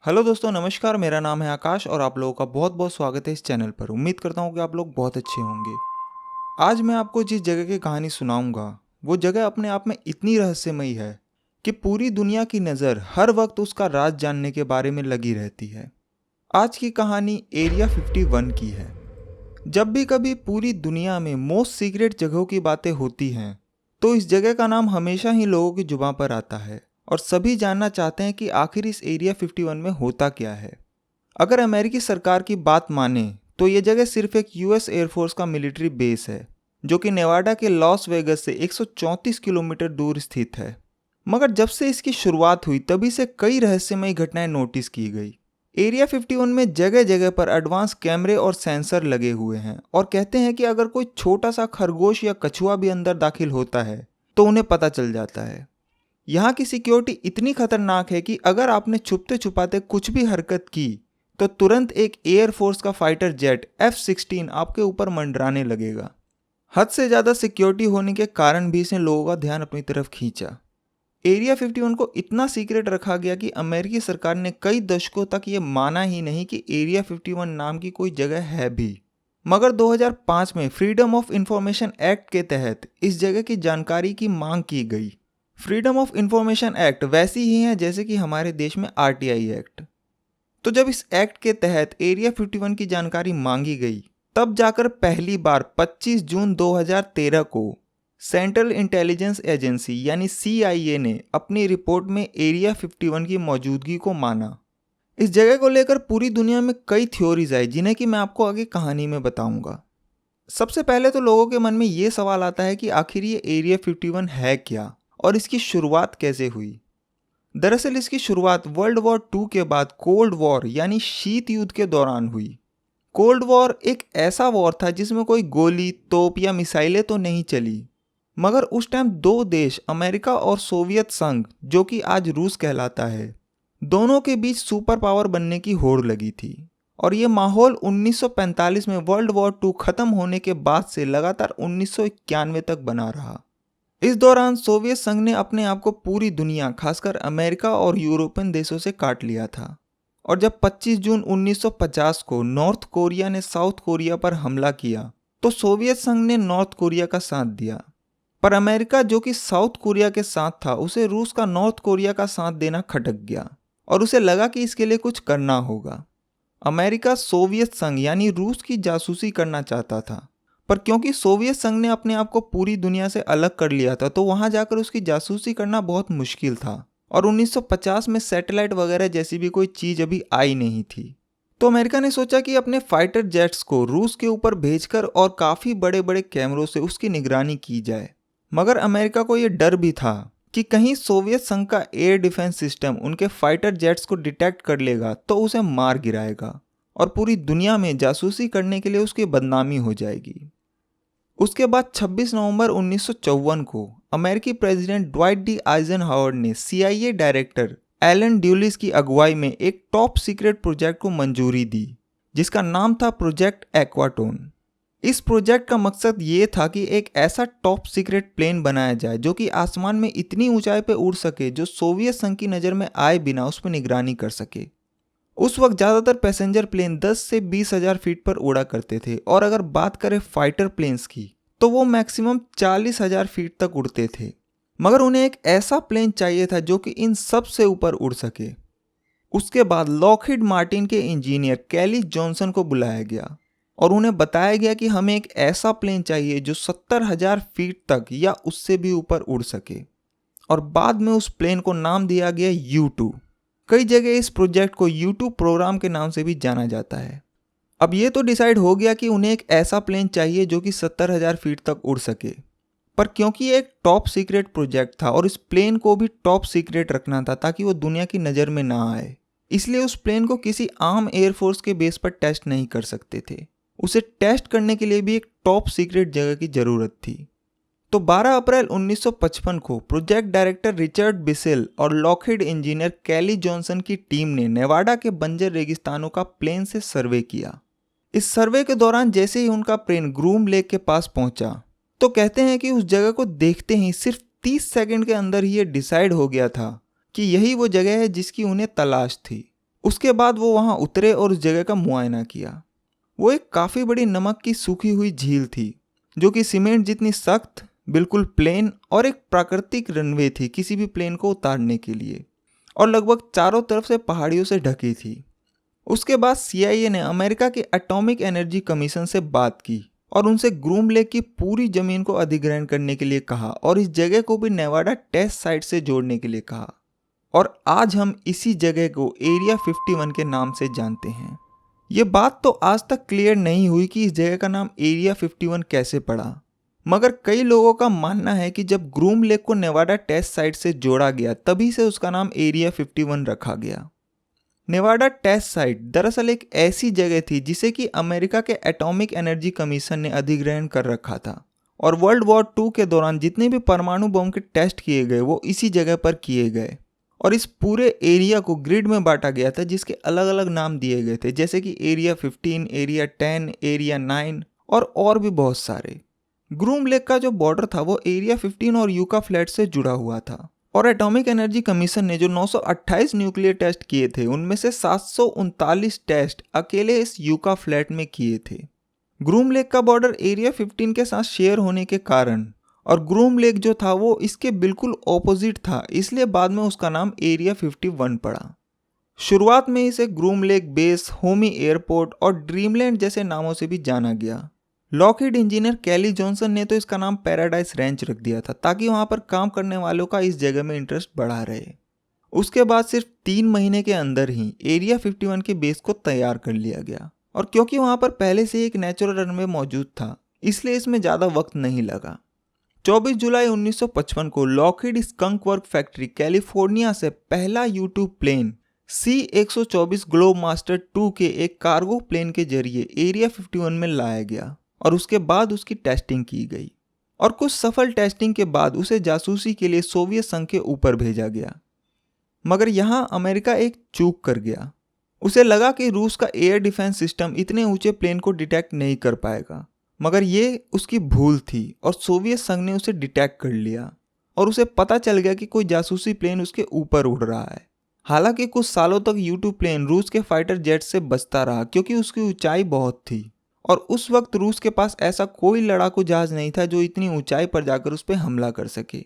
Hello दोस्तों, नमस्कार। मेरा नाम है आकाश और आप लोगों का बहुत बहुत स्वागत है इस चैनल पर। उम्मीद करता हूँ कि आप लोग बहुत अच्छे होंगे। आज मैं आपको जिस जगह की कहानी सुनाऊंगा वो जगह अपने आप में इतनी रहस्यमयी है कि पूरी दुनिया की नज़र हर वक्त उसका राज जानने के बारे में लगी रहती है। आज की कहानी एरिया 51 की है। जब भी कभी पूरी दुनिया में मोस्ट सीक्रेट जगहों की बातें होती हैं तो इस जगह का नाम हमेशा ही लोगों की जुबां पर आता है और सभी जानना चाहते हैं कि आखिर इस एरिया 51 में होता क्या है। अगर अमेरिकी सरकार की बात माने तो ये जगह सिर्फ एक यूएस एयरफोर्स का मिलिट्री बेस है जो कि नेवाडा के लॉस वेगस से 134 किलोमीटर दूर स्थित है। मगर जब से इसकी शुरुआत हुई तभी से कई रहस्यमयी घटनाएं नोटिस की गई। एरिया 51 में जगह जगह पर एडवांस कैमरे और सेंसर लगे हुए हैं और कहते हैं कि अगर कोई छोटा सा खरगोश या कछुआ भी अंदर दाखिल होता है तो उन्हें पता चल जाता है। यहाँ की सिक्योरिटी इतनी खतरनाक है कि अगर आपने छुपते छुपाते कुछ भी हरकत की तो तुरंत एक एयरफोर्स का फाइटर जेट F-16 आपके ऊपर मंडराने लगेगा। हद से ज़्यादा सिक्योरिटी होने के कारण भी इसने लोगों का ध्यान अपनी तरफ खींचा। एरिया 51 को इतना सीक्रेट रखा गया कि अमेरिकी सरकार ने कई दशकों तक ये माना ही नहीं कि एरिया 51 नाम की कोई जगह है भी। मगर 2005 में फ्रीडम ऑफ इंफॉर्मेशन एक्ट के तहत इस जगह की जानकारी की मांग की गई। फ्रीडम ऑफ इंफॉर्मेशन एक्ट वैसी ही है जैसे कि हमारे देश में RTI एक्ट। तो जब इस एक्ट के तहत एरिया 51 की जानकारी मांगी गई तब जाकर पहली बार 25 जून 2013 को सेंट्रल इंटेलिजेंस एजेंसी यानी CIA ने अपनी रिपोर्ट में एरिया 51 की मौजूदगी को माना। इस जगह को लेकर पूरी दुनिया में कई थ्योरीज आई जिन्हें कि मैं आपको आगे कहानी में बताऊंगा। सबसे पहले तो लोगों के मन में ये सवाल आता है कि आखिर ये एरिया 51 है क्या और इसकी शुरुआत कैसे हुई। दरअसल इसकी शुरुआत वर्ल्ड वॉर 2 के बाद कोल्ड वॉर यानी शीत युद्ध के दौरान हुई। कोल्ड वॉर एक ऐसा वॉर था जिसमें कोई गोली, तोप या मिसाइलें तो नहीं चली, मगर उस टाइम दो देश अमेरिका और सोवियत संघ, जो कि आज रूस कहलाता है, दोनों के बीच सुपर पावर बनने की होड़ लगी थी। और ये माहौल 1945 में वर्ल्ड वॉर 2 खत्म होने के बाद से लगातार 1991 तक बना रहा। इस दौरान सोवियत संघ ने अपने आप को पूरी दुनिया, खासकर अमेरिका और यूरोपियन देशों से काट लिया था। और जब 25 जून 1950 को नॉर्थ कोरिया ने साउथ कोरिया पर हमला किया तो सोवियत संघ ने नॉर्थ कोरिया का साथ दिया। पर अमेरिका, जो कि साउथ कोरिया के साथ था, उसे रूस का नॉर्थ कोरिया का साथ देना खटक गया और उसे लगा कि इसके लिए कुछ करना होगा। अमेरिका सोवियत संघ यानी रूस की जासूसी करना चाहता था, पर क्योंकि सोवियत संघ ने अपने आप को पूरी दुनिया से अलग कर लिया था तो वहां जाकर उसकी जासूसी करना बहुत मुश्किल था। और 1950 में सैटेलाइट वगैरह जैसी भी कोई चीज अभी आई नहीं थी। तो अमेरिका ने सोचा कि अपने फाइटर जेट्स को रूस के ऊपर भेजकर और काफी बड़े बड़े कैमरों से उसकी निगरानी की जाए। मगर अमेरिका को यह डर भी था कि कहीं सोवियत संघ का एयर डिफेंस सिस्टम उनके फाइटर जेट्स को डिटेक्ट कर लेगा तो उसे मार गिराएगा और पूरी दुनिया में जासूसी करने के लिए उसकी बदनामी हो जाएगी। उसके बाद 26 नवंबर 1954 को अमेरिकी प्रेसिडेंट ड्वाइट डी आइजनहावर ने CIA डायरेक्टर एलन ड्यूलिस की अगुवाई में एक टॉप सीक्रेट प्रोजेक्ट को मंजूरी दी जिसका नाम था प्रोजेक्ट एक्वाटोन। इस प्रोजेक्ट का मकसद ये था कि एक ऐसा टॉप सीक्रेट प्लेन बनाया जाए जो कि आसमान में इतनी ऊंचाई पर उड़ सके जो सोवियत संघ की नज़र में आए बिना उस पर निगरानी कर सके। उस वक्त ज़्यादातर पैसेंजर प्लेन 10 से 20,000 फीट पर उड़ा करते थे और अगर बात करें फाइटर प्लेन्स की तो वो मैक्सिमम 40,000 फीट तक उड़ते थे। मगर उन्हें एक ऐसा प्लेन चाहिए था जो कि इन सब से ऊपर उड़ सके। उसके बाद लॉकहीड मार्टिन के इंजीनियर कैली जॉनसन को बुलाया गया और उन्हें बताया गया कि हमें एक ऐसा प्लेन चाहिए जो 70,000 फीट तक या उससे भी ऊपर उड़ सके। और बाद में उस प्लेन को नाम दिया गया U-2। कई जगह इस प्रोजेक्ट को U-2 प्रोग्राम के नाम से भी जाना जाता है। अब ये तो डिसाइड हो गया कि उन्हें एक ऐसा प्लेन चाहिए जो कि 70,000 फीट तक उड़ सके, पर क्योंकि ये एक टॉप सीक्रेट प्रोजेक्ट था और इस प्लेन को भी टॉप सीक्रेट रखना था ताकि वो दुनिया की नज़र में ना आए, इसलिए उस प्लेन को किसी आम एयरफोर्स के बेस पर टेस्ट नहीं कर सकते थे। उसे टेस्ट करने के लिए भी एक टॉप सीक्रेट जगह की ज़रूरत थी। तो 12 अप्रैल 1955 को प्रोजेक्ट डायरेक्टर रिचर्ड बिसेल और लॉकहीड इंजीनियर कैली जॉनसन की टीम ने नेवाडा के बंजर रेगिस्तानों का प्लेन से सर्वे किया। इस सर्वे के दौरान जैसे ही उनका प्लेन ग्रूम लेक के पास पहुंचा तो कहते हैं कि उस जगह को देखते ही सिर्फ 30 सेकंड के अंदर ही ये डिसाइड हो गया था कि यही वो जगह है जिसकी उन्हें तलाश थी। उसके बाद वो वहाँ उतरे और उस जगह का मुआयना किया। वो एक काफ़ी बड़ी नमक की सूखी हुई झील थी, जो कि सीमेंट जितनी सख्त, बिल्कुल प्लेन और एक प्राकृतिक रनवे थी किसी भी प्लेन को उतारने के लिए, और लगभग चारों तरफ से पहाड़ियों से ढकी थी। उसके बाद CIA ने अमेरिका के एटॉमिक एनर्जी कमीशन से बात की और उनसे ग्रूम लेक की पूरी जमीन को अधिग्रहण करने के लिए कहा और इस जगह को भी नेवाडा टेस्ट साइट से जोड़ने के लिए कहा। और आज हम इसी जगह को एरिया 51 के नाम से जानते हैं। ये बात तो आज तक क्लियर नहीं हुई कि इस जगह का नाम एरिया 51 कैसे पड़ा, मगर कई लोगों का मानना है कि जब ग्रूम लेक को नेवाडा टेस्ट साइट से जोड़ा गया तभी से उसका नाम एरिया 51 रखा गया। नेवाडा टेस्ट साइट दरअसल एक ऐसी जगह थी जिसे कि अमेरिका के एटॉमिक एनर्जी कमीशन ने अधिग्रहण कर रखा था, और वर्ल्ड वॉर 2 के दौरान जितने भी परमाणु बम के टेस्ट किए गए वो इसी जगह पर किए गए। और इस पूरे एरिया को ग्रिड में बांटा गया था जिसके अलग अलग नाम दिए गए थे, जैसे कि एरिया 15, एरिया 10, एरिया 9 और भी बहुत सारे। ग्रूम लेक का जो बॉर्डर था वो एरिया 15 और यूका फ्लैट से जुड़ा हुआ था, और एटॉमिक एनर्जी कमीशन ने जो 928 न्यूक्लियर टेस्ट किए थे उनमें से 739 टेस्ट अकेले इस यूका फ्लैट में किए थे। ग्रूम लेक का बॉर्डर एरिया 15 के साथ शेयर होने के कारण, और ग्रूम लेक जो था वो इसके बिल्कुल ऑपोजिट था, इसलिए बाद में उसका नाम एरिया 51 पड़ा। शुरुआत में इसे groom lake base, Homi airport और ड्रीमलैंड जैसे नामों से भी जाना गया। लॉकहीड इंजीनियर कैली जॉनसन ने तो इसका नाम पैराडाइज रैंच रख दिया था ताकि वहां पर काम करने वालों का इस जगह में इंटरेस्ट बढ़ा रहे। उसके बाद सिर्फ 3 महीने के अंदर ही एरिया 51 के बेस को तैयार कर लिया गया, और क्योंकि वहां पर पहले से एक नेचुरल रनवे मौजूद था इसलिए इसमें ज़्यादा वक्त नहीं लगा। 24 जुलाई 1955 को Lockheed skunk work factory California से पहला U-2 plane C-124 globe master 2 के एक कार्गो प्लेन के जरिए एरिया 51 में लाया गया, और उसके बाद उसकी टेस्टिंग की गई, और कुछ सफल टेस्टिंग के बाद उसे जासूसी के लिए सोवियत संघ के ऊपर भेजा गया। मगर यहाँ अमेरिका एक चूक कर गया। उसे लगा कि रूस का एयर डिफेंस सिस्टम इतने ऊंचे प्लेन को डिटेक्ट नहीं कर पाएगा, मगर ये उसकी भूल थी और सोवियत संघ ने उसे डिटेक्ट कर लिया, और उसे पता चल गया कि कोई जासूसी प्लेन उसके ऊपर उड़ रहा है। हालांकि कुछ सालों तक U-2 प्लेन रूस के फाइटर जेट से बचता रहा क्योंकि उसकी ऊंचाई बहुत थी, और उस वक्त रूस के पास ऐसा कोई लड़ाकू जहाज नहीं था जो इतनी ऊंचाई पर जाकर उस पर हमला कर सके।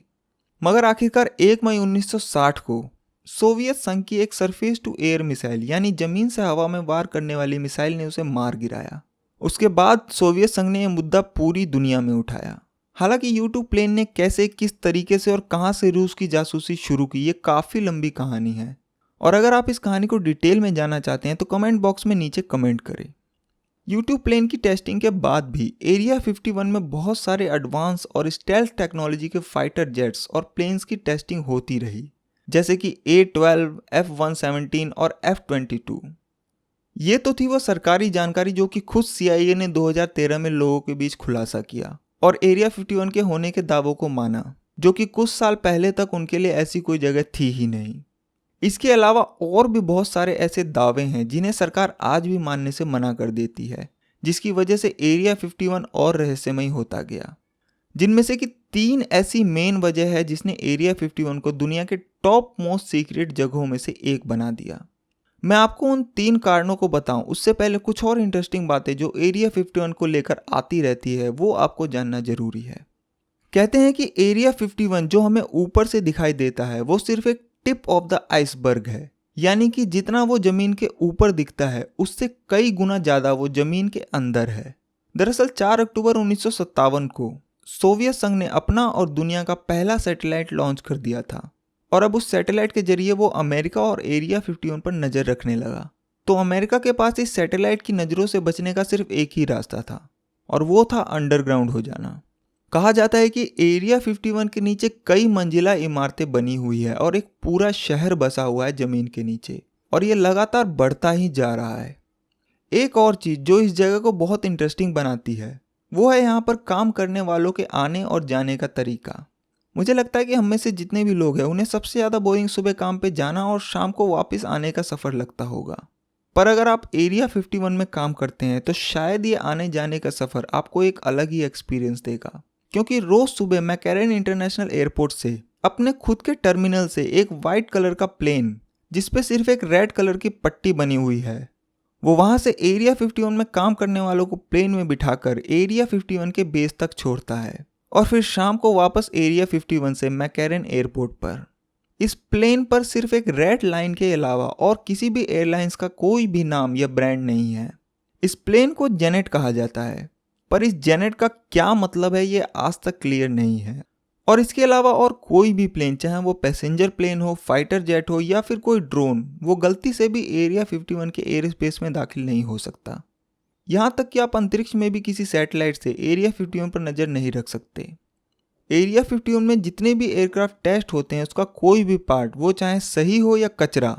मगर आखिरकार 1 मई 1960 को सोवियत संघ की एक सरफेस टू एयर मिसाइल यानी जमीन से हवा में वार करने वाली मिसाइल ने उसे मार गिराया। उसके बाद सोवियत संघ ने यह मुद्दा पूरी दुनिया में उठाया। हालांकि U-2 प्लेन ने कैसे, किस तरीके से और कहां से रूस की जासूसी शुरू की, ये काफ़ी लंबी कहानी है, और अगर आप इस कहानी को डिटेल में जानना चाहते हैं तो कमेंट बॉक्स में नीचे कमेंट करें। U-2 प्लेन की टेस्टिंग के बाद भी एरिया 51 में बहुत सारे एडवांस और स्टेल्थ टेक्नोलॉजी के फाइटर जेट्स और प्लेन्स की टेस्टिंग होती रही, जैसे कि A-12, F-117 और F-22। ये तो थी वो सरकारी जानकारी जो कि खुद CIA ने 2013 में लोगों के बीच खुलासा किया और एरिया 51 के होने के दावों को माना, जो कि कुछ साल पहले तक उनके लिए ऐसी कोई जगह थी ही नहीं। इसके अलावा और भी बहुत सारे ऐसे दावे हैं जिन्हें सरकार आज भी मानने से मना कर देती है, जिसकी वजह से एरिया 51 और रहस्यमयी होता गया। जिनमें से कि 3 ऐसी मेन वजह है जिसने एरिया 51 को दुनिया के टॉप मोस्ट सीक्रेट जगहों में से एक बना दिया। मैं आपको उन 3 कारणों को बताऊं उससे पहले कुछ और इंटरेस्टिंग बातें जो एरिया 51 को लेकर आती रहती है वो आपको जानना जरूरी है। कहते हैं कि एरिया 51 जो हमें ऊपर से दिखाई देता है वो सिर्फ एक टिप ऑफ द आइसबर्ग है, यानी कि जितना वो जमीन के ऊपर दिखता है उससे कई गुना ज्यादा वो जमीन के अंदर है। दरअसल 4 अक्टूबर 1957 को सोवियत संघ ने अपना और दुनिया का पहला सैटेलाइट लॉन्च कर दिया था, और अब उस सैटेलाइट के जरिए वो अमेरिका और एरिया 51 पर नजर रखने लगा। तो अमेरिका के पास इस सैटेलाइट की नजरों से बचने का सिर्फ एक ही रास्ता था, और वो था अंडरग्राउंड हो जाना। कहा जाता है कि एरिया 51 के नीचे कई मंजिला इमारतें बनी हुई है और एक पूरा शहर बसा हुआ है जमीन के नीचे, और ये लगातार बढ़ता ही जा रहा है। एक और चीज जो इस जगह को बहुत इंटरेस्टिंग बनाती है वो है यहाँ पर काम करने वालों के आने और जाने का तरीका। मुझे लगता है कि हम में से जितने भी लोग हैं उन्हें सबसे ज़्यादा बोरिंग सुबह काम पे जाना और शाम को वापस आने का सफ़र लगता होगा, पर अगर आप एरिया 51 में काम करते हैं तो शायद ये आने जाने का सफ़र आपको एक अलग ही एक्सपीरियंस देगा, क्योंकि रोज़ सुबह मैकैरन इंटरनेशनल एयरपोर्ट से अपने खुद के टर्मिनल से एक वाइट कलर का प्लेन जिसपे सिर्फ एक रेड कलर की पट्टी बनी हुई है। वो वहां से एरिया 51 में काम करने वालों को प्लेन में बिठाकर एरिया 51 के बेस तक छोड़ता है और फिर शाम को वापस एरिया 51 से मैकैरन एयरपोर्ट पर। इस प्लेन पर सिर्फ एक रेड लाइन के अलावा और किसी भी एयरलाइंस का कोई भी नाम या ब्रांड नहीं है। इस प्लेन को जेनेट कहा जाता है, पर इस जेनेट का क्या मतलब है ये आज तक क्लियर नहीं है। और इसके अलावा और कोई भी प्लेन, चाहे वो पैसेंजर प्लेन हो, फाइटर जेट हो या फिर कोई ड्रोन, वो गलती से भी एरिया 51 के एयर स्पेस में दाखिल नहीं हो सकता। यहाँ तक कि आप अंतरिक्ष में भी किसी सैटेलाइट से एरिया 51 पर नज़र नहीं रख सकते। एरिया 51 में जितने भी एयरक्राफ्ट टेस्ट होते हैं उसका कोई भी पार्ट, वो चाहे सही हो या कचरा,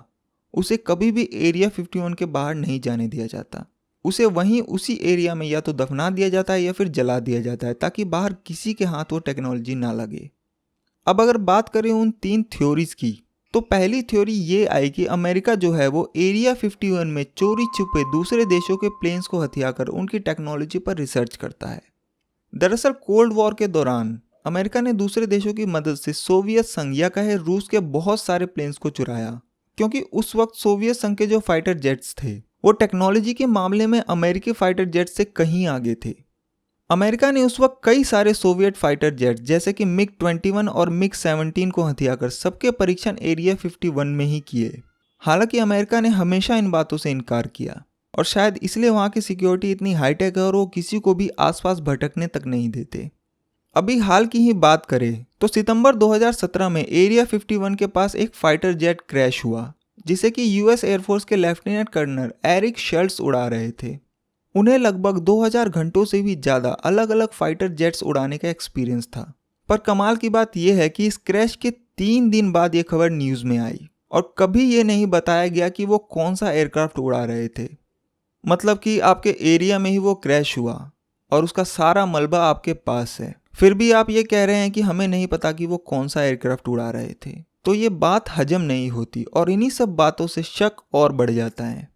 उसे कभी भी एरिया 51 के बाहर नहीं जाने दिया जाता। उसे वहीं उसी एरिया में या तो दफना दिया जाता है या फिर जला दिया जाता है, ताकि बाहर किसी के हाथ वो टेक्नोलॉजी ना लगे। अब अगर बात करें उन 3 थ्योरीज की, तो पहली थ्योरी ये आई कि अमेरिका जो है वो एरिया 51 में चोरी छुपे दूसरे देशों के प्लेन्स को हथियाकर उनकी टेक्नोलॉजी पर रिसर्च करता है। दरअसल कोल्ड वॉर के दौरान अमेरिका ने दूसरे देशों की मदद से सोवियत संघ या कहे रूस के बहुत सारे प्लेन्स को चुराया, क्योंकि उस वक्त सोवियत संघ के जो फाइटर जेट्स थे वो टेक्नोलॉजी के मामले में अमेरिकी फाइटर जेट से कहीं आगे थे। अमेरिका ने उस वक्त कई सारे सोवियत फाइटर जेट जैसे कि मिग 21 और मिग 17 को हथियाकर सबके परीक्षण एरिया 51 में ही किए। हालांकि अमेरिका ने हमेशा इन बातों से इनकार किया और शायद इसलिए वहाँ की सिक्योरिटी इतनी हाईटेक है और वो किसी को भी आसपास भटकने तक नहीं देते। अभी हाल की ही बात करें तो सितंबर 2017 में एरिया 51 के पास एक फाइटर जेट क्रैश हुआ, जिसे कि यूएस एयरफोर्स के लेफ्टिनेंट कर्नल एरिक शल्ट्ज उड़ा रहे थे। उन्हें लगभग 2000 घंटों से भी ज़्यादा अलग अलग फाइटर जेट्स उड़ाने का एक्सपीरियंस था। पर कमाल की बात यह है कि इस क्रैश के 3 दिन बाद ये खबर न्यूज़ में आई और कभी ये नहीं बताया गया कि वो कौन सा एयरक्राफ्ट उड़ा रहे थे। मतलब कि आपके एरिया में ही वो क्रैश हुआ और उसका सारा मलबा आपके पास है, फिर भी आप ये कह रहे हैं कि हमें नहीं पता कि वो कौन सा एयरक्राफ्ट उड़ा रहे थे। तो ये बात हजम नहीं होती और इन्हीं सब बातों से शक और बढ़ जाता है।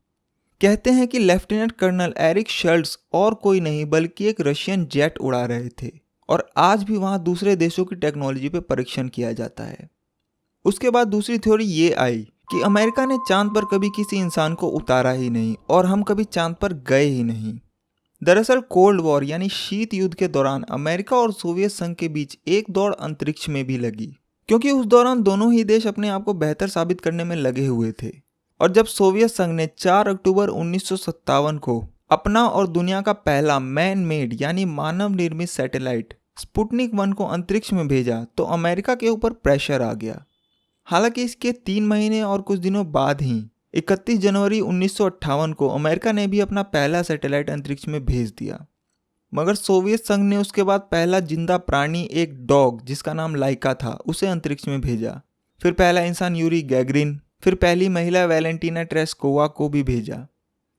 कहते हैं कि लेफ्टिनेंट कर्नल एरिक शल्ट्ज और कोई नहीं बल्कि एक रशियन जेट उड़ा रहे थे और आज भी वहाँ दूसरे देशों की टेक्नोलॉजी पे परीक्षण किया जाता है। उसके बाद दूसरी थ्योरी ये आई कि अमेरिका ने चांद पर कभी किसी इंसान को उतारा ही नहीं और हम कभी चांद पर गए ही नहीं। दरअसल कोल्ड वॉर यानी शीत युद्ध के दौरान अमेरिका और सोवियत संघ के बीच एक दौड़ अंतरिक्ष में भी लगी, क्योंकि उस दौरान दोनों ही देश अपने आप को बेहतर साबित करने में लगे हुए थे। और जब सोवियत संघ ने 4 अक्टूबर 1957 को अपना और दुनिया का पहला मैन मेड यानी मानव निर्मित सैटेलाइट स्पुतनिक 1 को अंतरिक्ष में भेजा, तो अमेरिका के ऊपर प्रेशर आ गया। हालांकि इसके 3 महीने और कुछ दिनों बाद ही 31 जनवरी 1958 को अमेरिका ने भी अपना पहला सैटेलाइट अंतरिक्ष में भेज दिया। मगर सोवियत संघ ने उसके बाद पहला जिंदा प्राणी, एक डॉग जिसका नाम लाइका था, उसे अंतरिक्ष में भेजा। फिर पहला इंसान यूरी गैगरिन, फिर पहली महिला वैलेंटीना ट्रेस्कोवा को भी भेजा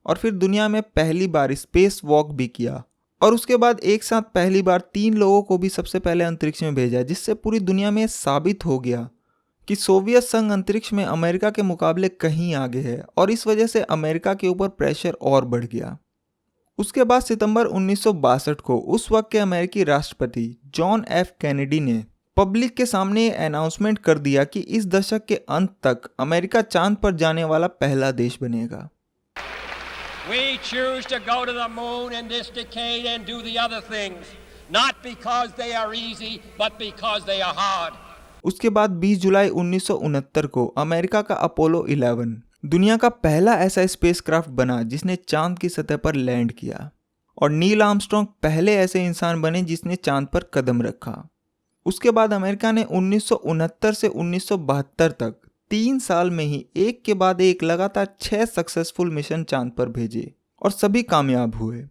और फिर दुनिया में पहली बार स्पेस वॉक भी किया। और उसके बाद एक साथ पहली बार 3 लोगों को भी सबसे पहले अंतरिक्ष में भेजा, जिससे पूरी दुनिया में साबित हो गया कि सोवियत संघ अंतरिक्ष में अमेरिका के मुकाबले कहीं आगे है और इस वजह से अमेरिका के ऊपर प्रेशर और बढ़ गया। उसके बाद सितंबर 1962 को उस वक्त के अमेरिकी राष्ट्रपति जॉन एफ कैनेडी ने पब्लिक के सामने अनाउंसमेंट कर दिया कि इस दशक के अंत तक अमेरिका चांद पर जाने वाला पहला देश बनेगा। We choose to go to the moon in this decade and do the other things, not because they are easy, but because they are hard. उसके बाद 20 जुलाई 1969 को अमेरिका का अपोलो 11 दुनिया का पहला ऐसा स्पेसक्राफ्ट बना जिसने चांद की सतह पर लैंड किया और नील आर्मस्ट्रॉन्ग पहले ऐसे इंसान बने जिसने चांद पर कदम रखा। उसके बाद अमेरिका ने 1969 से 1972 तक 3 साल में ही एक के बाद एक लगातार 6 सक्सेसफुल मिशन चांद पर भेजे और सभी कामयाब हुए।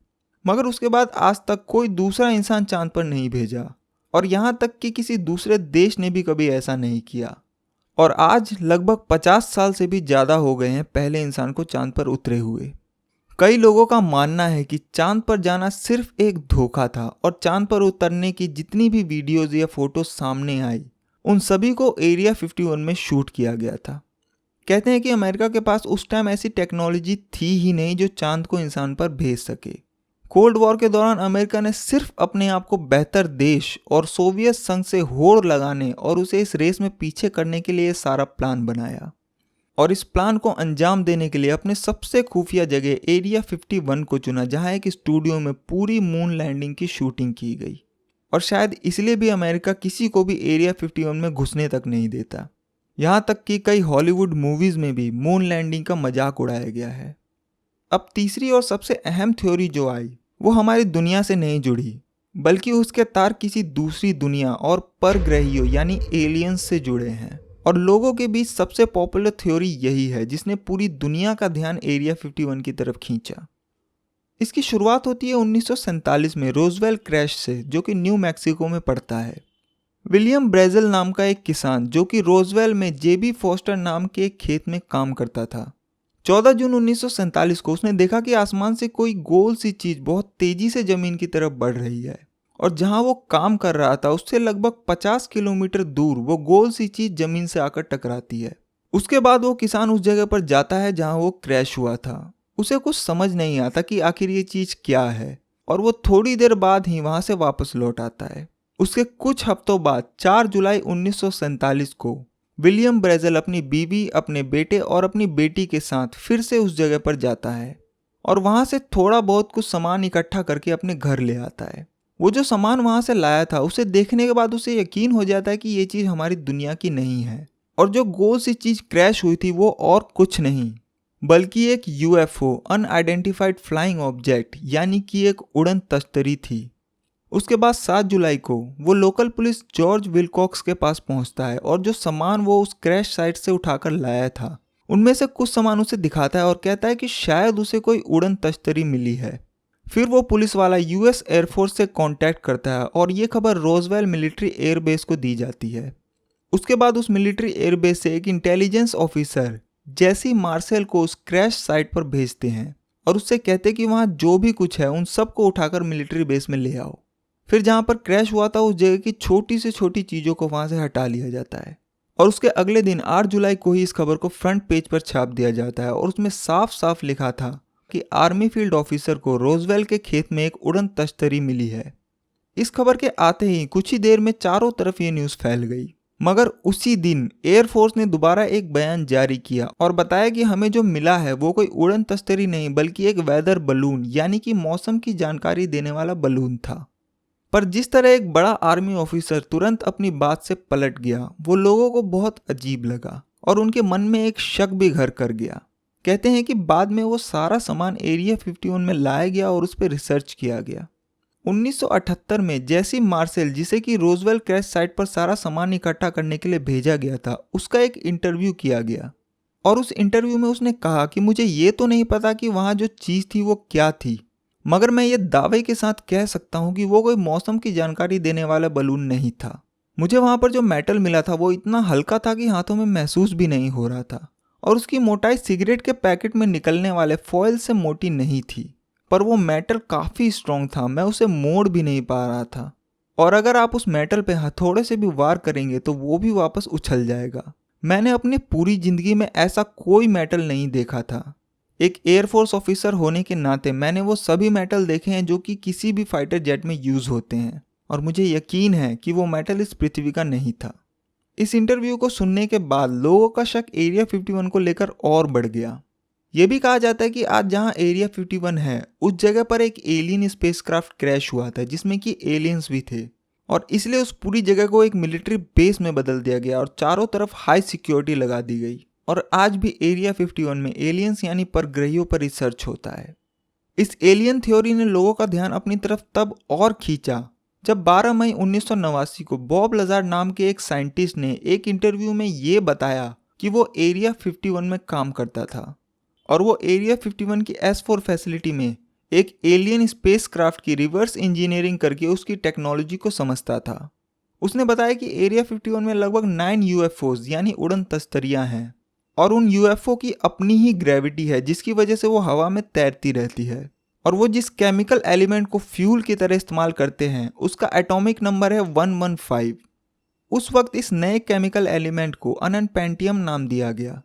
मगर उसके बाद आज तक कोई दूसरा इंसान चांद पर नहीं भेजा और यहाँ तक कि किसी दूसरे देश ने भी कभी ऐसा नहीं किया। और आज लगभग 50 साल से भी ज़्यादा हो गए हैं पहले इंसान को चांद पर उतरे हुए। कई लोगों का मानना है कि चांद पर जाना सिर्फ एक धोखा था और चांद पर उतरने की जितनी भी वीडियोज या फोटोज सामने आई उन सभी को एरिया 51 में शूट किया गया था। कहते हैं कि अमेरिका के पास उस टाइम ऐसी टेक्नोलॉजी थी ही नहीं जो चांद को इंसान पर भेज सके। कोल्ड वॉर के दौरान अमेरिका ने सिर्फ अपने आप को बेहतर देश और सोवियत संघ से होड़ लगाने और उसे इस रेस में पीछे करने के लिए सारा प्लान बनाया। और इस प्लान को अंजाम देने के लिए अपने सबसे खुफिया जगह एरिया 51 को चुना, जहां एक स्टूडियो में पूरी मून लैंडिंग की शूटिंग की गई। और शायद इसलिए भी अमेरिका किसी को भी एरिया 51 में घुसने तक नहीं देता। यहाँ तक कि कई हॉलीवुड मूवीज में भी मून लैंडिंग का मजाक उड़ाया गया है। अब तीसरी और सबसे अहम थ्योरी जो आई वो हमारी दुनिया से नहीं जुड़ी, बल्कि उसके तार किसी दूसरी दुनिया और परग्रहियों यानी एलियंस से जुड़े हैं। और लोगों के बीच सबसे पॉपुलर थ्योरी यही है जिसने पूरी दुनिया का ध्यान एरिया 51 की तरफ खींचा। इसकी शुरुआत होती है 1947 में रोजवेल क्रैश से, जो कि न्यू मैक्सिको में पड़ता है। विलियम ब्रेजल नाम का एक किसान जो कि रोजवेल में जेबी फॉस्टर नाम के एक खेत में काम करता था, 14 जून 1947 को उसने देखा कि आसमान से कोई गोल सी चीज बहुत तेजी से जमीन की तरफ बढ़ रही है, और जहां वो काम कर रहा था उससे लगभग 50 किलोमीटर दूर वो गोल सी चीज जमीन से आकर टकराती है। उसके बाद वो किसान उस जगह पर जाता है जहां वो क्रैश हुआ था। उसे कुछ समझ नहीं आता कि आखिर ये चीज क्या है, और वो थोड़ी देर बाद ही वहां से वापस लौट आता है। उसके कुछ हफ्तों बाद 4 जुलाई 1947 को विलियम ब्रेजल अपनी बीवी, अपने बेटे और अपनी बेटी के साथ फिर से उस जगह पर जाता है और वहां से थोड़ा बहुत कुछ सामान इकट्ठा करके अपने घर ले आता है। वो जो सामान वहां से लाया था उसे देखने के बाद उसे यकीन हो जाता है कि ये चीज हमारी दुनिया की नहीं है, और जो गोल सी चीज क्रैश हुई थी वो और कुछ नहीं बल्कि एक यूएफओ अनआइडेंटिफाइड फ्लाइंग ऑब्जेक्ट यानी कि एक उड़न तश्तरी थी। उसके बाद 7 जुलाई को वो लोकल पुलिस जॉर्ज विलकॉक्स के पास पहुंचता है और जो सामान वो उस क्रैश साइट से उठाकर लाया था उनमें से कुछ सामान उसे दिखाता है और कहता है कि शायद उसे कोई उड़न तश्तरी मिली है। फिर वो पुलिस वाला यूएस एयरफोर्स से कांटेक्ट करता है और ये खबर रोजवेल मिलिट्री एयरबेस को दी जाती है। उसके बाद उस मिलिट्री एयरबेस से एक इंटेलिजेंस ऑफिसर जेसी मार्शल को उस क्रैश साइट पर भेजते हैं और उससे कहते हैं कि वहाँ जो भी कुछ है उन सबको उठाकर मिलिट्री बेस में ले आओ। फिर जहाँ पर क्रैश हुआ था उस जगह की छोटी से छोटी चीज़ों को वहाँ से हटा लिया जाता है और उसके अगले दिन 8 जुलाई को ही इस खबर को फ्रंट पेज पर छाप दिया जाता है और उसमें साफ साफ लिखा था कि आर्मी फील्ड ऑफिसर को रोजवेल के खेत में एक उड़न तश्तरी मिली है। इस खबर के आते ही कुछ ही देर में चारों तरफ ये न्यूज़ फैल गई, मगर उसी दिन एयरफोर्स ने दोबारा एक बयान जारी किया और बताया कि हमें जो मिला है वो कोई उड़न तश्तरी नहीं बल्कि एक वेदर बलून यानी कि मौसम की जानकारी देने वाला बलून था। पर जिस तरह एक बड़ा आर्मी ऑफिसर तुरंत अपनी बात से पलट गया वो लोगों को बहुत अजीब लगा और उनके मन में एक शक भी घर कर गया। कहते हैं कि बाद में वो सारा सामान एरिया 51 में लाया गया और उस पर रिसर्च किया गया। 1978 में जेसी मार्शल, जिसे कि रोजवेल क्रैश साइट पर सारा सामान इकट्ठा करने के लिए भेजा गया था, उसका एक इंटरव्यू किया गया और उस इंटरव्यू में उसने कहा कि मुझे ये तो नहीं पता कि वहाँ जो चीज़ थी वो क्या थी, मगर मैं ये दावे के साथ कह सकता हूँ कि वो कोई मौसम की जानकारी देने वाला बलून नहीं था। मुझे वहाँ पर जो मेटल मिला था वो इतना हल्का था कि हाथों में महसूस भी नहीं हो रहा था और उसकी मोटाई सिगरेट के पैकेट में निकलने वाले फॉयल से मोटी नहीं थी, पर वो मेटल काफ़ी स्ट्रॉन्ग था, मैं उसे मोड़ भी नहीं पा रहा था और अगर आप उस मेटल पे हथौड़े से भी वार करेंगे तो वो भी वापस उछल जाएगा। मैंने अपनी पूरी ज़िंदगी में ऐसा कोई मेटल नहीं देखा था। एक एयरफोर्स ऑफिसर होने के नाते मैंने वो सभी मेटल देखे हैं जो कि किसी भी फाइटर जेट में यूज़ होते हैं और मुझे यकीन है कि वो मेटल इस पृथ्वी का नहीं था। इस इंटरव्यू को सुनने के बाद लोगों का शक एरिया 51 को लेकर और बढ़ गया। ये भी कहा जाता है कि आज जहां एरिया 51 है उस जगह पर एक एलियन स्पेसक्राफ्ट क्रैश हुआ था जिसमें कि एलियंस भी थे और इसलिए उस पूरी जगह को एक मिलिट्री बेस में बदल दिया गया और चारों तरफ हाई सिक्योरिटी लगा दी गई और आज भी एरिया 51 में एलियंस यानी परग्रहियों पर रिसर्च होता है। इस एलियन थ्योरी ने लोगों का ध्यान अपनी तरफ तब और खींचा जब 12 मई 1989 को बॉब लजार्ड नाम के एक साइंटिस्ट ने एक इंटरव्यू में ये बताया कि वो एरिया 51 में काम करता था और वो एरिया 51 की S4 फैसिलिटी में एक एलियन स्पेसक्राफ्ट की रिवर्स इंजीनियरिंग करके उसकी टेक्नोलॉजी को समझता था। उसने बताया कि एरिया 51 में लगभग 9 UFOs यानी उड़न तश्तरियाँ हैं और उन UFO की अपनी ही ग्रेविटी है जिसकी वजह से वो हवा में तैरती रहती है और वो जिस केमिकल एलिमेंट को फ्यूल की तरह इस्तेमाल करते हैं उसका एटॉमिक नंबर है 115। उस वक्त इस नए केमिकल एलिमेंट को अननपेंटियम नाम दिया गया।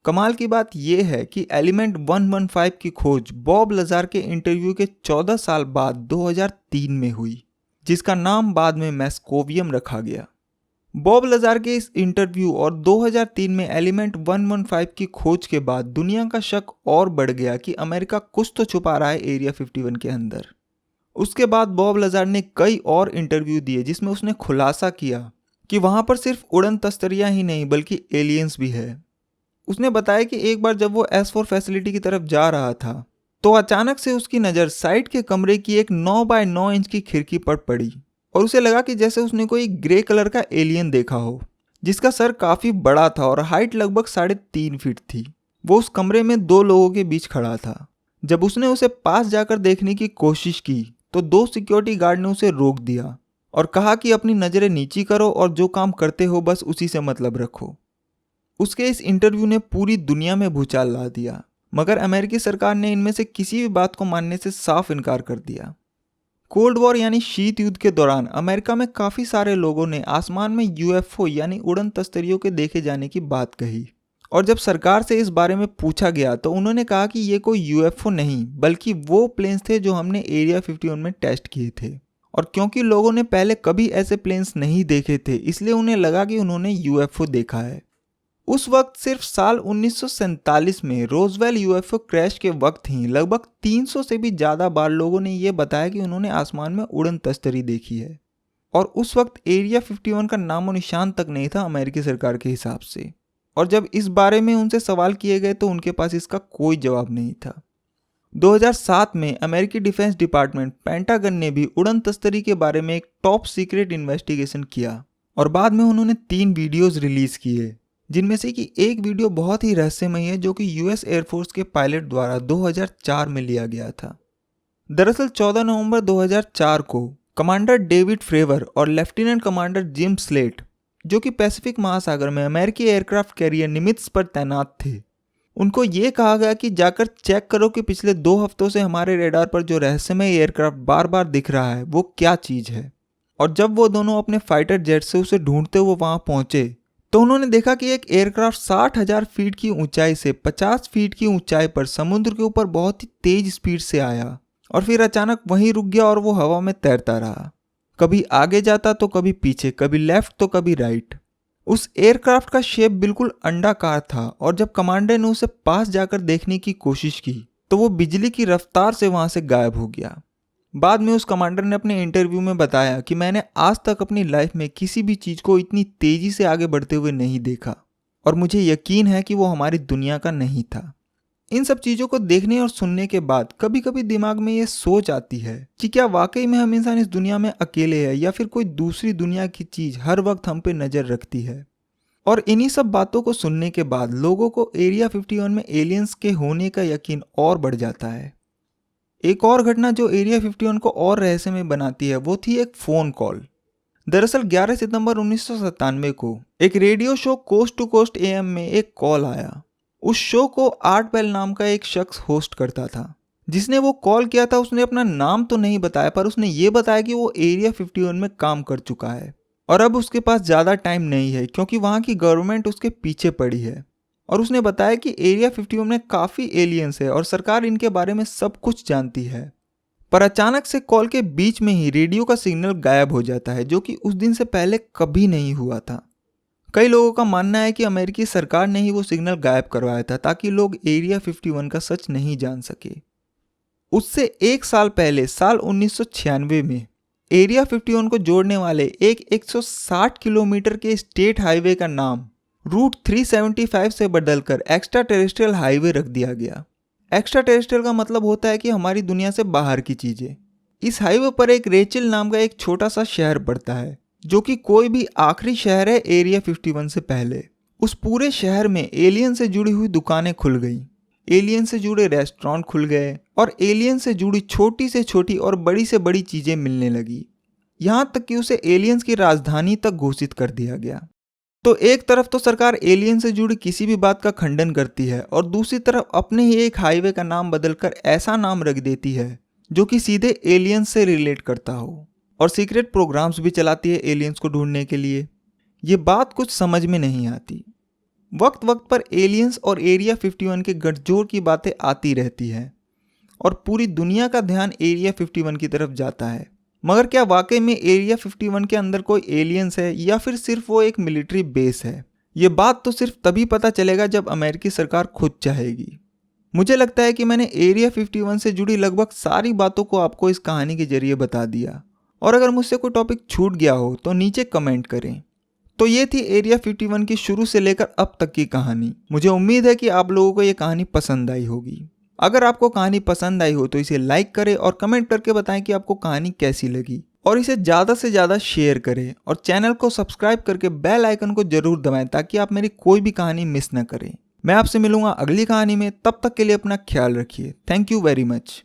कमाल की बात यह है कि एलिमेंट 115 की खोज बॉब लजार्ड के इंटरव्यू के 14 साल बाद 2003 में हुई, जिसका नाम बाद में मैस्कोवियम रखा गया। बॉब लजार के इस इंटरव्यू और 2003 में एलिमेंट 115 की खोज के बाद दुनिया का शक और बढ़ गया कि अमेरिका कुछ तो छुपा रहा है एरिया 51 के अंदर। उसके बाद बॉब लजार ने कई और इंटरव्यू दिए जिसमें उसने खुलासा किया कि वहां पर सिर्फ उड़न तस्तरियां ही नहीं बल्कि एलियंस भी है। उसने बताया कि एक बार जब वो S4 फैसिलिटी की तरफ जा रहा था तो अचानक से उसकी नज़र साइड के कमरे की एक 9 बाय 9 इंच की खिड़की पर पड़ी और उसे लगा कि जैसे उसने कोई ग्रे कलर का एलियन देखा हो जिसका सर काफ़ी बड़ा था और हाइट लगभग 3.5 फीट थी। वो उस कमरे में 2 लोगों के बीच खड़ा था। जब उसने उसे पास जाकर देखने की कोशिश की तो 2 सिक्योरिटी गार्ड ने उसे रोक दिया और कहा कि अपनी नज़रें नीची करो और जो काम करते हो बस उसी से मतलब रखो। उसके इस इंटरव्यू ने पूरी दुनिया में भूचाल ला दिया, मगर अमेरिकी सरकार ने इनमें से किसी भी बात को मानने से साफ इनकार कर दिया। कोल्ड वॉर यानी शीत युद्ध के दौरान अमेरिका में काफ़ी सारे लोगों ने आसमान में UFO यानी उड़न तस्तरियों के देखे जाने की बात कही और जब सरकार से इस बारे में पूछा गया तो उन्होंने कहा कि ये कोई UFO नहीं बल्कि वो प्लेन्स थे जो हमने एरिया 51 में टेस्ट किए थे। और क्योंकि लोगों ने पहले कभी ऐसे प्लेन्स नहीं देखे थे इसलिए उन्हें लगा कि उन्होंने UFO देखा है। उस वक्त सिर्फ साल 1947 में रोजवेल UFO क्रैश के वक्त ही लगभग 300 से भी ज़्यादा बार लोगों ने यह बताया कि उन्होंने आसमान में उड़न तस्तरी देखी है और उस वक्त एरिया 51 का नामो निशान तक नहीं था अमेरिकी सरकार के हिसाब से। और जब इस बारे में उनसे सवाल किए गए तो उनके पास इसका कोई जवाब नहीं था। 2007 में अमेरिकी डिफेंस डिपार्टमेंट पेंटागन ने भी उड़न तस्तरी के बारे में एक टॉप सीक्रेट इन्वेस्टिगेशन किया और बाद में उन्होंने 3 वीडियोज़ रिलीज़ किए जिनमें से कि एक वीडियो बहुत ही रहस्यमय है जो कि US एयरफोर्स के पायलट द्वारा 2004 में लिया गया था। दरअसल 14 नवंबर 2004 को कमांडर डेविड फ्रेवर और लेफ्टिनेंट कमांडर जिम स्लेट जो कि पैसिफिक महासागर में अमेरिकी एयरक्राफ्ट कैरियर निमित्ज पर तैनात थे, उनको ये कहा गया कि जाकर चेक करो कि पिछले 2 हफ्तों से हमारे रेडार पर जो रहस्यमय एयरक्राफ्ट बार बार दिख रहा है वो क्या चीज़ है। और जब वो दोनों अपने फाइटर जेट से उसे ढूंढते हुए वहाँ पहुँचे तो उन्होंने देखा कि एक एयरक्राफ्ट 60,000 फीट की ऊंचाई से 50 फीट की ऊंचाई पर समुद्र के ऊपर बहुत ही तेज स्पीड से आया और फिर अचानक वहीं रुक गया और वो हवा में तैरता रहा। कभी आगे जाता तो कभी पीछे, कभी लेफ्ट तो कभी राइट। उस एयरक्राफ्ट का शेप बिल्कुल अंडाकार था और जब कमांडर ने उसे पास जाकर देखने की कोशिश की तो वो बिजली की रफ्तार से वहां से गायब हो गया। बाद में उस कमांडर ने अपने इंटरव्यू में बताया कि मैंने आज तक अपनी लाइफ में किसी भी चीज़ को इतनी तेज़ी से आगे बढ़ते हुए नहीं देखा और मुझे यकीन है कि वो हमारी दुनिया का नहीं था। इन सब चीज़ों को देखने और सुनने के बाद कभी कभी दिमाग में ये सोच आती है कि क्या वाकई में हम इंसान इस दुनिया में अकेले हैं या फिर कोई दूसरी दुनिया की चीज़ हर वक्त हम पे नज़र रखती है। और इन्हीं सब बातों को सुनने के बाद लोगों को एरिया 51 में एलियंस के होने का यकीन और बढ़ जाता है। एक और घटना जो एरिया 51 को और रहस्यमय बनाती है वो थी एक फ़ोन कॉल। दरअसल 11 सितंबर 1997 को एक radio show Coast to Coast AM में एक कॉल आया। उस शो को आर्ट बेल नाम का एक शख्स होस्ट करता था। जिसने वो कॉल किया था उसने अपना नाम तो नहीं बताया पर उसने ये बताया कि वो एरिया 51 में काम कर चुका है और अब उसके पास ज़्यादा टाइम नहीं है क्योंकि वहाँ की गवर्नमेंट उसके पीछे पड़ी है। और उसने बताया कि एरिया 51 में काफ़ी एलियंस है और सरकार इनके बारे में सब कुछ जानती है। पर अचानक से कॉल के बीच में ही रेडियो का सिग्नल गायब हो जाता है जो कि उस दिन से पहले कभी नहीं हुआ था। कई लोगों का मानना है कि अमेरिकी सरकार ने ही वो सिग्नल गायब करवाया था ताकि लोग एरिया 51 का सच नहीं जान सके। उससे 1 साल पहले साल 1996 में एरिया 51 को जोड़ने वाले एक 160 किलोमीटर के स्टेट हाईवे का नाम रूट 375 से बदलकर एक्स्ट्रा टेरेस्ट्रियल हाईवे रख दिया गया। एक्स्ट्रा टेरेस्ट्रियल का मतलब होता है कि हमारी दुनिया से बाहर की चीज़ें। इस हाईवे पर एक रेचल नाम का एक छोटा सा शहर पड़ता है जो कि कोई भी आखिरी शहर है एरिया 51 से पहले। उस पूरे शहर में एलियन से जुड़ी हुई दुकानें खुल गई, एलियन से जुड़े रेस्टोरेंट खुल गए और एलियन से जुड़ी छोटी से छोटी और बड़ी से बड़ी चीज़ें मिलने लगी। यहाँ तक कि उसे एलियंस की राजधानी तक घोषित कर दिया गया। तो एक तरफ तो सरकार एलियन से जुड़ी किसी भी बात का खंडन करती है और दूसरी तरफ अपने ही एक हाईवे का नाम बदलकर ऐसा नाम रख देती है जो कि सीधे एलियंस से रिलेट करता हो और सीक्रेट प्रोग्राम्स भी चलाती है एलियंस को ढूंढने के लिए। ये बात कुछ समझ में नहीं आती। वक्त वक्त पर एलियंस और एरिया 51 के गठजोड़ की बातें आती रहती है और पूरी दुनिया का ध्यान एरिया 51 की तरफ जाता है। मगर क्या वाकई में एरिया 51 के अंदर कोई एलियंस है या फिर सिर्फ वो एक मिलिट्री बेस है? ये बात तो सिर्फ तभी पता चलेगा जब अमेरिकी सरकार खुद चाहेगी। मुझे लगता है कि मैंने एरिया 51 से जुड़ी लगभग सारी बातों को आपको इस कहानी के जरिए बता दिया, और अगर मुझसे कोई टॉपिक छूट गया हो तो नीचे कमेंट करें। तो ये थी एरिया 51 की शुरू से लेकर अब तक की कहानी। मुझे उम्मीद है कि आप लोगों को ये कहानी पसंद आई होगी। अगर आपको कहानी पसंद आई हो तो इसे लाइक करें और कमेंट करके बताएं कि आपको कहानी कैसी लगी, और इसे ज़्यादा से ज़्यादा शेयर करें और चैनल को सब्सक्राइब करके बेल आइकन को जरूर दबाएं ताकि आप मेरी कोई भी कहानी मिस न करें। मैं आपसे मिलूंगा अगली कहानी में, तब तक के लिए अपना ख्याल रखिए। Thank you very much.